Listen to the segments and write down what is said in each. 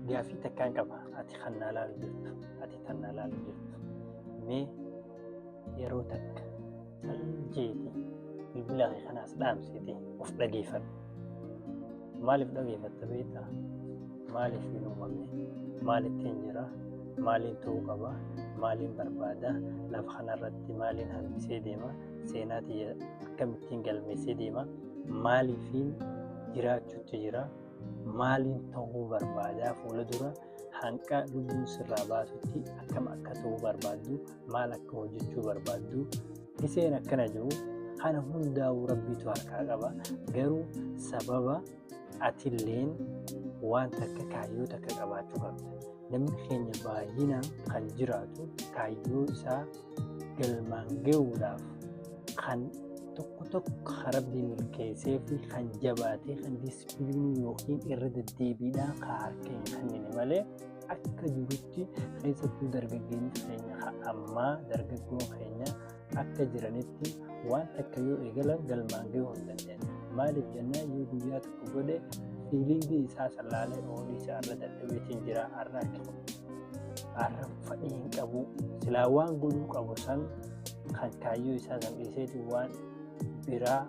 gaafii takkaan qaba ati kan na ilaalu jirtu ati kan na ilaalu jirtu mee yeroo takka saljeeti bilbila kee kanaas dhaamsite of dhageeffadhu. Maaliif dhageeffatta beektaa? Maaliif hin uumamne? Maalittiin jira? Maaliin ta'uu qaba? Maaliin barbaada? Lafa kanarratti maaliin hambisee deema? Seenaa tiyya akkamittiin galmeessee deema? Maaliifiin jiraachuutti jira? Maaliin ta'uu barbaadaa fuula dura hanqa lubbuun sirraa baasutti akkam akka ta'uu barbaaddu? Maal akka hojjechuu barbaaddu? Iseen akkana jiru kana hundaa'uu rabbiitu harkaa qaba. Garuu sababa atilleen waan takka kaayyoo takka qabaachuu qabda. Namni keenya baay'inaan kan jiraatu kaayyoo isaa galmaan gahuudhaaf kan tokko rabbii milkeessee fi kan jabaatee kan disipliinii yookiin irra deddeebiidhaan kan harka hin kennine malee akka jirutti keessattuu dargaggeenya keenya ammaa dargaggoon keenya akka jiranitti waan takka yoo eegalan galmaan gahuu hin dandeenye. Maaliif jennaan yoo guyyaa tokko godhe fiilingii isaa sallaalee oolii isaa irra dadhabeetiin jira. Har'a fedhii hin qabu. Silaa waan godhuu qabu san kan kaayyoo isaa san dhiiseeti waan biraa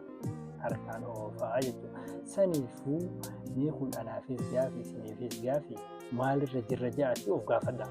harkaan oofaa jechuudha. Saniifuu mee kun anaafis gaafii isiniifis gaafii maalirra jirra ja'atii of gaafadha.